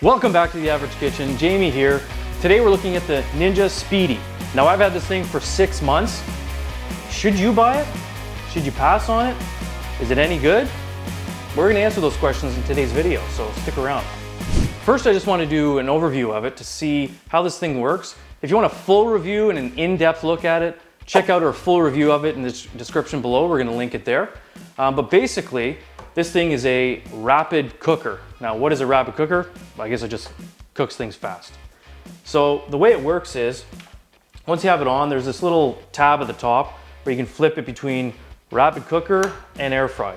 Welcome back to The Average Kitchen. Jamie here. Today we're looking at the Ninja Speedi. Now I've had this thing for 6 months. Should you buy it? Should you pass on it? Is it any good? We're going to answer those questions in today's video, so stick around. First, I just want to do an overview of it to see how this thing works. If you want a full review and an in-depth look at it, check out our full review of it in the description below. We're going to link it there. But basically, this thing is a rapid cooker. Now, what is a rapid cooker? I guess it just cooks things fast. So the way it works is, once you have it on, there's this little tab at the top where you can flip it between rapid cooker and air fry.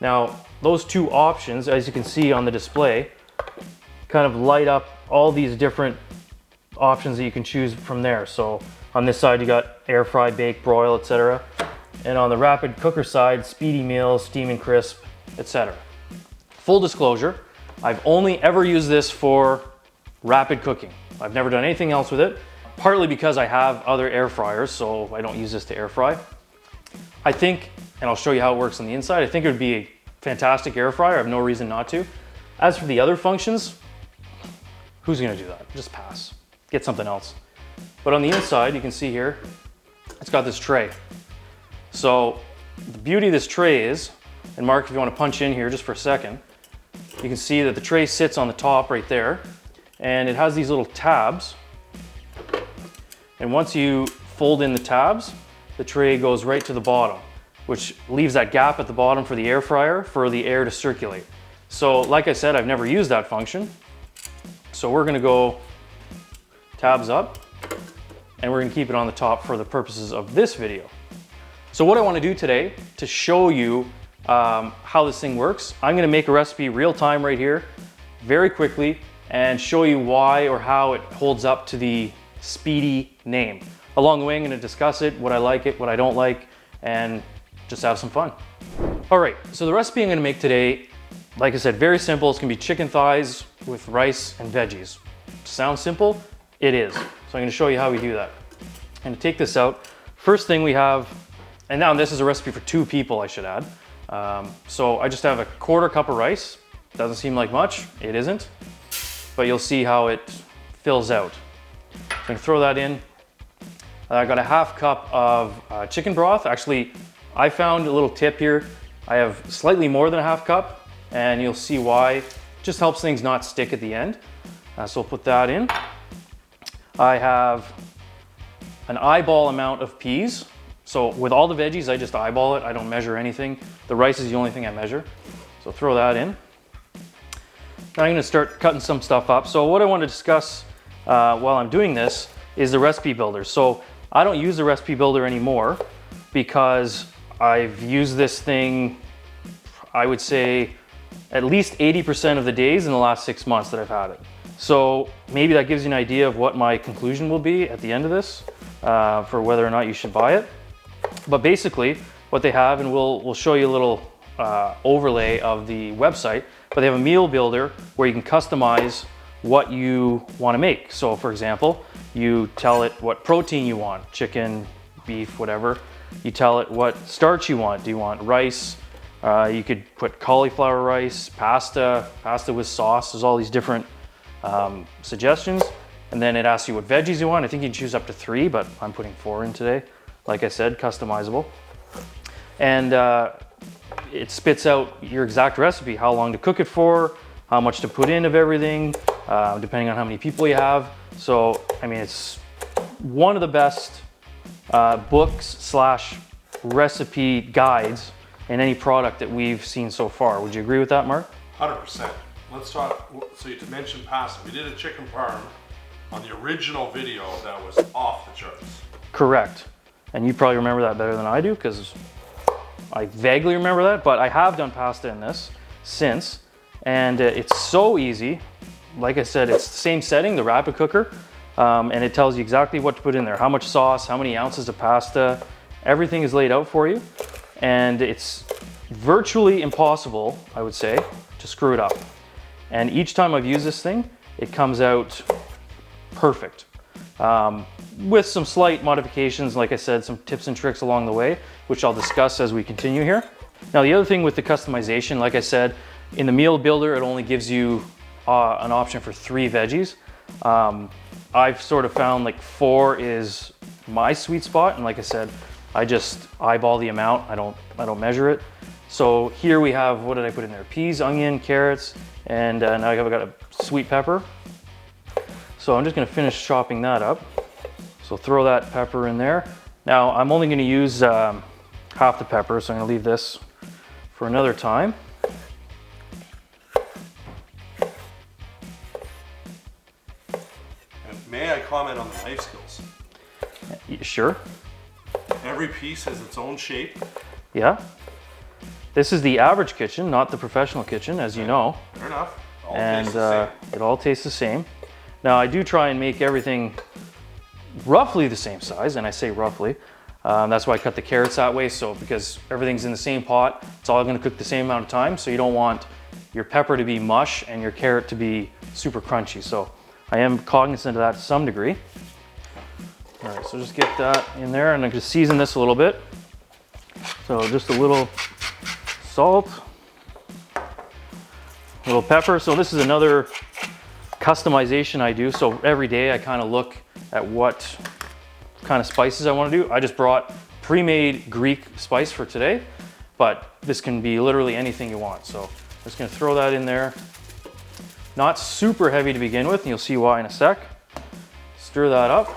Now, those two options, as you can see on the display, kind of light up all these different options that you can choose from there. So on this side, you got air fry, bake, broil, etc. And on the rapid cooker side, Speedi meal, steam and crisp, etc. Full disclosure, I've only ever used this for rapid cooking. I've never done anything else with it, partly because I have other air fryers, so I don't use this to air fry. I think, and I'll show you how it works on the inside, I think it would be a fantastic air fryer. I have no reason not to. As for the other functions, who's gonna do that? Just pass, get something else. But on the inside, you can see here, it's got this tray. So the beauty of this tray is, and Mark, if you want to punch in here just for a second, you can see that the tray sits on the top right there, and it has these little tabs. And once you fold in the tabs, the tray goes right to the bottom, which leaves that gap at the bottom for the air fryer for the air to circulate. So like I said, I've never used that function. So we're going to go tabs up, and we're going to keep it on the top for the purposes of this video. So what I want to do today to show you how this thing works, I'm going to make a recipe real time right here, very quickly, and show you why or how it holds up to the Speedi name. Along the way, I'm going to discuss it, what I like it, what I don't like, and just have some fun. All right, so the recipe I'm going to make today, like I said, very simple. It's going to be chicken thighs with rice and veggies. Sounds simple? It is. So I'm going to show you how we do that. I'm going to take this out. First thing we have, and now this is a recipe for 2 people, I should add. So I just have a 1/4 cup of rice. Doesn't seem like much, it isn't, but you'll see how it fills out. So I'm gonna throw that in. I got a 1/2 cup of chicken broth. Actually, I found a little tip here. I have slightly more than a 1/2 cup, and you'll see why. It just helps things not stick at the end. So we'll put that in. I have an eyeball amount of peas. So with all the veggies, I just eyeball it. I don't measure anything. The rice is the only thing I measure. So throw that in. Now I'm gonna start cutting some stuff up. So what I want to discuss while I'm doing this is the recipe builder. So I don't use the recipe builder anymore because I've used this thing, I would say, at least 80% of the days in the last 6 months that I've had it. So maybe that gives you an idea of what my conclusion will be at the end of this for whether or not you should buy it. But basically what they have, and we'll show you a little overlay of the website, but they have a meal builder where you can customize what you want to make. So for example, you tell it what protein you want, chicken, beef, whatever. You tell it what starch you want. Do you want rice? You could put cauliflower rice, pasta with sauce. There's all these different suggestions. And then it asks you what veggies you want. I think you can choose up to 3, but I'm putting 4 in today. Like I said, customizable. And it spits out your exact recipe, how long to cook it for, how much to put in of everything, depending on how many people you have. So, I mean, it's one of the best books / recipe guides in any product that we've seen so far. Would you agree with that, Mark? 100%. Let's talk, so you mentioned pasta. We did a chicken parm on the original video that was off the charts. Correct. And you probably remember that better than I do because I vaguely remember that, but I have done pasta in this since, and it's so easy. Like I said, it's the same setting, the rapid cooker, and it tells you exactly what to put in there, how much sauce, how many ounces of pasta, everything is laid out for you, and it's virtually impossible, I would say, to screw it up. And each time I've used this thing, it comes out perfect. With some slight modifications, like I said, some tips and tricks along the way, which I'll discuss as we continue here. Now, the other thing with the customization, like I said, in the meal builder, it only gives you an option for 3 veggies. I've sort of found like 4 is my sweet spot, and like I said, I just eyeball the amount. I don't measure it. So here we have, what did I put in there? Peas, onion, carrots, and now I've got a sweet pepper. So I'm just gonna finish chopping that up. So throw that pepper in there. Now I'm only gonna use half the pepper, so I'm gonna leave this for another time. And may I comment on the knife skills? Sure. Every piece has its own shape. Yeah. This is the average kitchen, not the professional kitchen, as you know. Fair enough. And it all tastes the same. Now I do try and make everything roughly the same size, and I say roughly. That's why I cut the carrots that way, so because everything's in the same pot, it's all gonna cook the same amount of time, so you don't want your pepper to be mush and your carrot to be super crunchy. So I am cognizant of that to some degree. All right, so just get that in there, and I'm gonna season this a little bit. So just a little salt, a little pepper. So this is another customization I do. So every day I kind of look at what kind of spices I want to do. I just brought pre-made Greek spice for today, but this can be literally anything you want. So I'm just gonna throw that in there. Not super heavy to begin with, and you'll see why in a sec. Stir that up.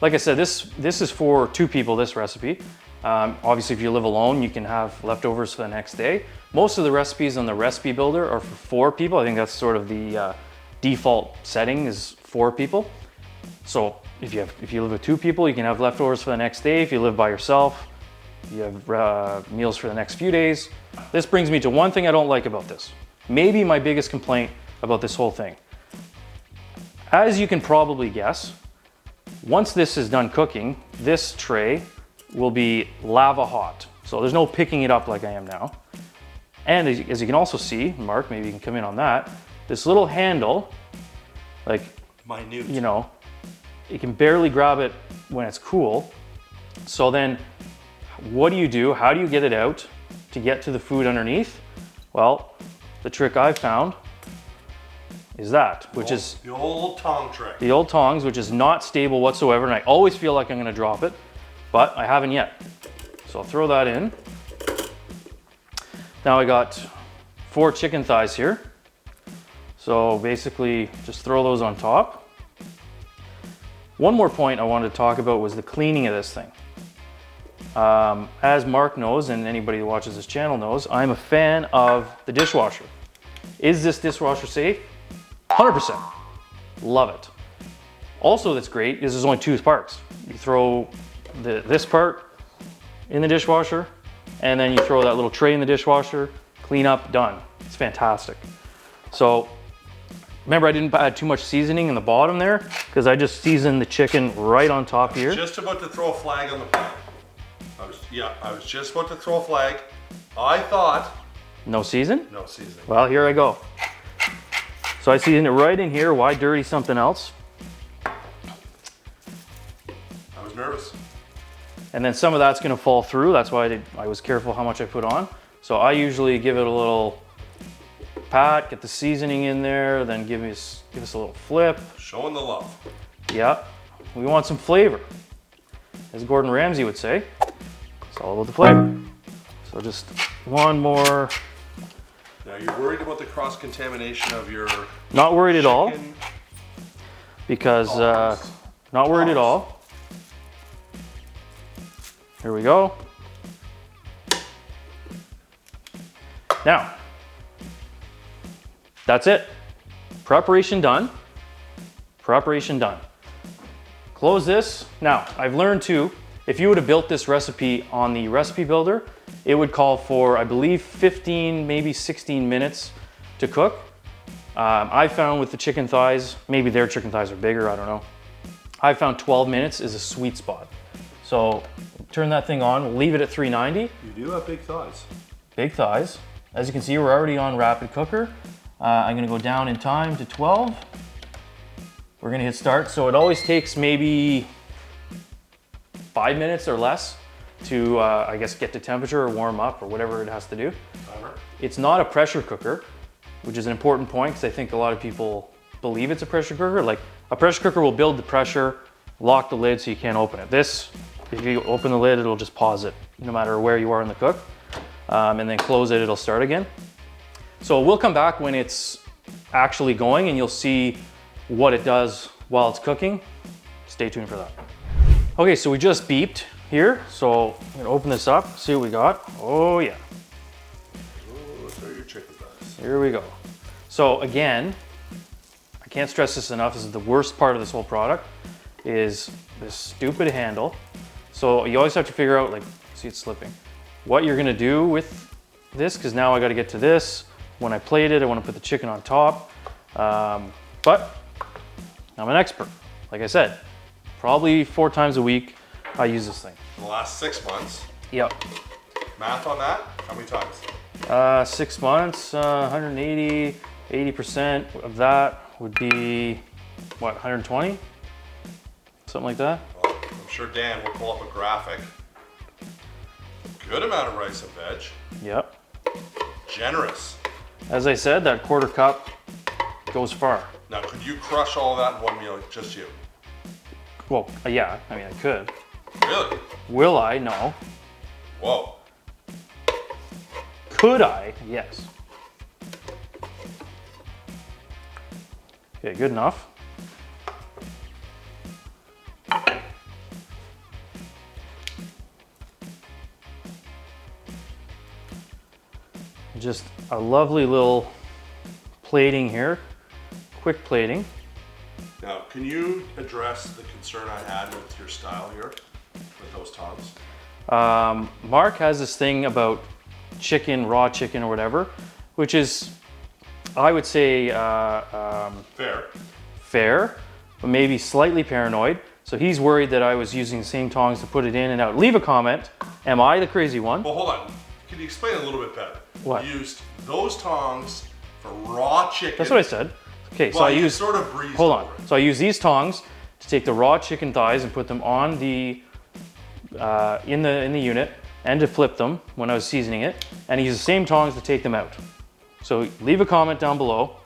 Like I said, this is for 2 people, this recipe. Obviously, if you live alone, you can have leftovers for the next day. Most of the recipes on the recipe builder are for 4 people. I think that's sort of the default setting is 4 people. So if you live with 2 people, you can have leftovers for the next day. If you live by yourself, you have meals for the next few days. This brings me to one thing I don't like about this. Maybe my biggest complaint about this whole thing. As you can probably guess, once this is done cooking, this tray will be lava hot. So there's no picking it up like I am now. And as you can also see, Mark, maybe you can come in on that, this little handle, like, minute. You know, you can barely grab it when it's cool. So then what do? How do you get it out to get to the food underneath? Well, the trick I've found is that, which is the old tong trick. The old tongs, which is not stable whatsoever, and I always feel like I'm gonna drop it, but I haven't yet. So I'll throw that in. Now I got 4 chicken thighs here. So basically just throw those on top. One more point I wanted to talk about was the cleaning of this thing. As Mark knows, and anybody who watches this channel knows, I'm a fan of the dishwasher. Is this dishwasher safe? 100%. Love it. Also that's great is there's only 2 parts. You throw this part in the dishwasher, and then you throw that little tray in the dishwasher, clean up, done. It's fantastic. So remember, I didn't add too much seasoning in the bottom there because I just seasoned the chicken right on top here. Just about to throw a flag on the pan. I was just about to throw a flag. I thought. No season? No seasoning. Well, here I go. So I seasoned it right in here. Why dirty something else? I was nervous. And then some of that's gonna fall through. That's why I was careful how much I put on. So I usually give it a little pat, get the seasoning in there, then give us a little flip. Showing the love. Yeah, we want some flavor. As Gordon Ramsay would say, it's all about the flavor. So just one more. Now you're worried about the cross-contamination of your Not worried at all. Because, not worried at all. Here we go. Now, that's it. Preparation done. Preparation done. Close this. Now, I've learned too, if you would have built this recipe on the recipe builder, it would call for, I believe, 15, maybe 16 minutes to cook. I found with the chicken thighs, maybe their chicken thighs are bigger, I don't know. I found 12 minutes is a sweet spot. So turn that thing on, we'll leave it at 390. You do have big thighs. Big thighs. As you can see, we're already on rapid cooker. I'm gonna go down in time to 12. We're gonna hit start. So it always takes maybe 5 minutes or less to, I guess, get to temperature or warm up or whatever it has to do. Timer. It's not a pressure cooker. which is an important point because I think a lot of people believe it's a pressure cooker. Like a pressure cooker will build the pressure, lock the lid so you can't open it. This, if you open the lid, it'll just pause it no matter where you are in the cook. And then close it, it'll start again. So we'll come back when it's actually going and you'll see what it does while it's cooking. Stay tuned for that. Okay, so we just beeped here. So I'm gonna open this up, see what we got. Oh yeah. Oh, so your chicken thighs. Here we go. So again, I can't stress this enough. This is the worst part of this whole product, is this stupid handle. So you always have to figure out, like, see it's slipping, what you're gonna do with this, because now I gotta get to this. When I plate it, I wanna put the chicken on top. But I'm an expert. Like I said, probably 4 times a week I use this thing. In the last 6 months? Yep. Math on that? How many times? 6 months, 180, 80% of that would be, what, 120? Something like that. Well, I'm sure Dan will pull up a graphic. Good amount of rice and veg. Yep. Generous. As I said, that 1/4 cup goes far. Now, could you crush all of that in one meal, just you? Well, yeah, I mean, I could. Really? Will I? No. Whoa. Could I? Yes. Okay, good enough. Just a lovely little plating here, quick plating. Now, can you address the concern I had with your style here, with those tongs? Marc has this thing about chicken, raw chicken or whatever, which is, I would say, fair, but maybe slightly paranoid. So he's worried that I was using the same tongs to put it in and out. Leave a comment. Am I the crazy one? Well, hold on. Can you explain a little bit better? What? You used those tongs for raw chicken. That's what I said. Okay, so well, I use, sort of breezed hold over on. it. So I use these tongs to take the raw chicken thighs and put them on the, in the unit, and to flip them when I was seasoning it, and I use the same tongs to take them out. So leave a comment down below.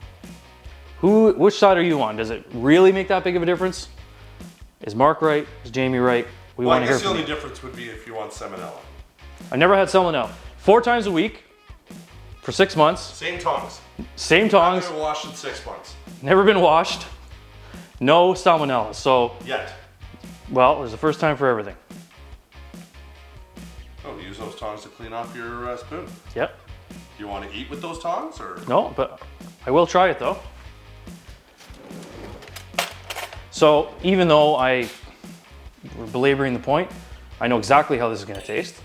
Which side are you on? Does it really make that big of a difference? Is Marc right? Is Jamie right? We want to hear I guess the from only you. difference would be if you want salmonella. I've never had salmonella. 4 times a week for 6 months. Same tongs. Same tongs. Haven't been washed in 6 months. Never been washed. No salmonella. So, Yet. well, there's a first time for everything. Oh, use those tongs to clean off your spoon. Yep. Do you want to eat with those tongs, or? No, but I will try it though. So even though we're belaboring the point, I know exactly how this is going to taste.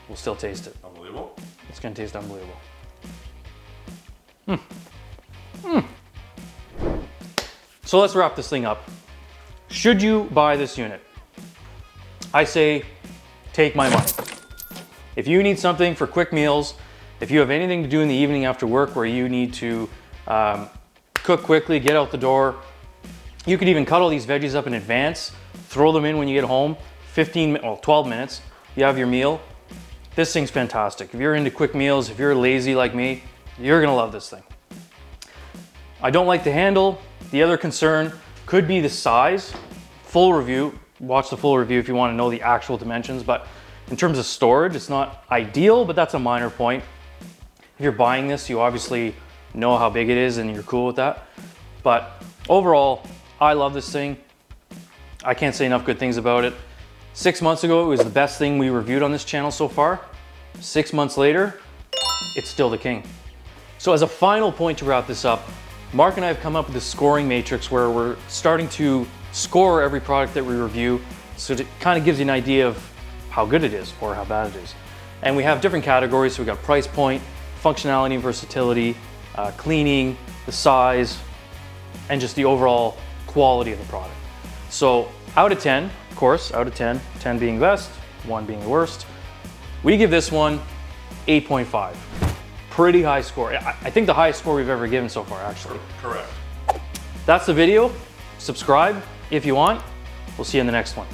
We'll still taste it. Unbelievable. It's going to taste unbelievable. So let's wrap this thing up. Should you buy this unit? I say, take my money. If you need something for quick meals, if you have anything to do in the evening after work where you need to cook quickly, get out the door, you could even cut all these veggies up in advance, throw them in when you get home, 12 minutes, you have your meal. This thing's fantastic. If you're into quick meals, if you're lazy like me, you're gonna love this thing. I don't like the handle. The other concern could be the size. Full review, watch the full review if you want to know the actual dimensions, but in terms of storage, it's not ideal, but that's a minor point. If you're buying this, you obviously know how big it is and you're cool with that. But overall, I love this thing. I can't say enough good things about it. 6 months ago, it was the best thing we reviewed on this channel so far. 6 months later, it's still the king. So as a final point to wrap this up, Marc and I have come up with a scoring matrix where we're starting to score every product that we review. So it kind of gives you an idea of how good it is or how bad it is. And we have different categories. So we got price point, functionality and versatility, cleaning, the size, and just the overall quality of the product. So out of 10, of course, out of 10, 10 being best, 1 being the worst, we give this one 8.5. Pretty high score. I think the highest score we've ever given so far, actually. Correct. That's the video. Subscribe if you want. We'll see you in the next one.